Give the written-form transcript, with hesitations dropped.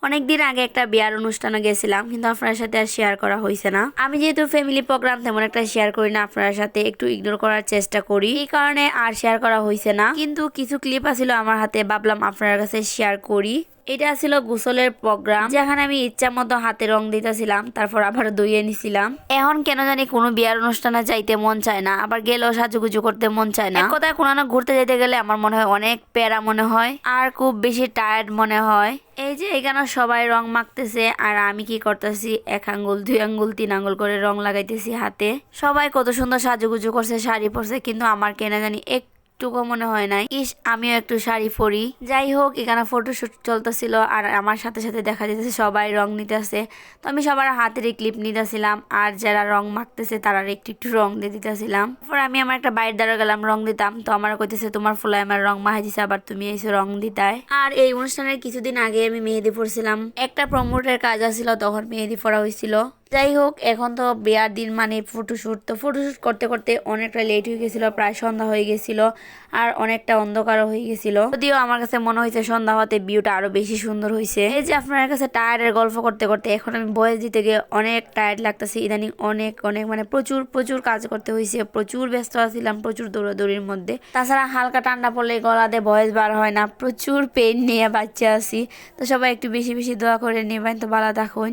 অনেকদিন আগে একটা বিয়ার অনুষ্ঠানে গেছিলাম, কিন্তু আপনার সাথে আর শেয়ার করা হয়েছে না। আমি যেহেতু ফ্যামিলি প্রোগ্রাম তেমন একটা শেয়ার করি না, আপনার সাথে একটু ইগনোর করার চেষ্টা করি, এই কারণে আর শেয়ার করা হয়েছে না। কিন্তু কিছু ক্লিপ আছিল আমার হাতে, ভাবলাম আপনার কাছে শেয়ার করি। এটা ছিল গোসলের প্রোগ্রাম, যেখানে আমি ইচ্ছা মতো হাতে রং দিতেছিলাম, তারপর আবার ধুইয়ে নিছিলাম। এখন কেন জানি কোনো বিয়ার অনুষ্ঠানে যাইতে মন চায় না, আবার গেলেও সাজুগুজু করতে মন চায় না। এক কথায় কোনো ঘুরতে যেতে গেলে আমার মনে হয় অনেক প্যারা মনে হয়, আর খুব বেশি টায়ার্ড মনে হয়। এই যে এখানে সবাই রং মাখতেছে, আর আমি কি করতেছি, 1 আঙ্গুল 2 আঙ্গুল 3 আঙ্গুল করে রং লাগাইতেছি হাতে। সবাই কত সুন্দর সাজুগুজু করছে, শাড়ি পরছে, কিন্তু আমার কেন জানি একটুকু মনে হয় নাই ইস আমিও একটু শাড়ি পরি। যাই হোক, এখানে ফটোশুট চলতেছিল, আর আমার সাথে সাথে দেখা যেতেছে সবাই রং নিতেছে। তো আমি সবার হাতের ক্লিপ নিতেছিলাম, আর যারা রং মাখতেছে তারা একটু একটু রং দিয়ে দিতেছিলাম। তারপর আমি আমার একটা বাইর দ্বারা গেলাম রং দিতাম, তো আমার কইতেছে তোমার ফুলায় আমার রং মাহাই দিছে, আবার তুমি এসে রং দিতায়। আর এই অনুষ্ঠানের কিছুদিন আগে আমি মেহেদি পড়ছিলাম, একটা প্রমোটের কাজ আছিল, তখন মেহেদি পড়া হয়েছিল। যাই হোক, এখন তো বিয়ার দিন মানে ফটোশুট, তো ফটোশুট করতে করতে অনেকটা লেট হয়ে গেছিল, প্রায় সন্ধ্যা হয়ে গেছিল, আর অনেকটা অন্ধকারও হয়ে গেছিল। যদিও আমার কাছে মনে হয়েছে সন্ধ্যা হতে ভিউটা আরো বেশি সুন্দর হয়েছে। এই যে আপনার কাছে টায়ার্ডের গল্প করতে করতে এখন আমি ভয়েস দিতে গিয়ে অনেক টায়ার্ড লাগতেছে ইদানিং, অনেক অনেক মানে প্রচুর প্রচুর কাজ করতে হয়েছে, প্রচুর ব্যস্ত ছিলাম, প্রচুর দৌড়াদৌড়ির মধ্যে। তাছাড়া হালকা ঠান্ডা পড়লে গলাতে ভয়েস বার হয় না, প্রচুর পেন নিয়ে বাচ্চা আছি। তো সবাই একটু বেশি বেশি দোয়া করে নেবেন, তো ভালো থাকুন।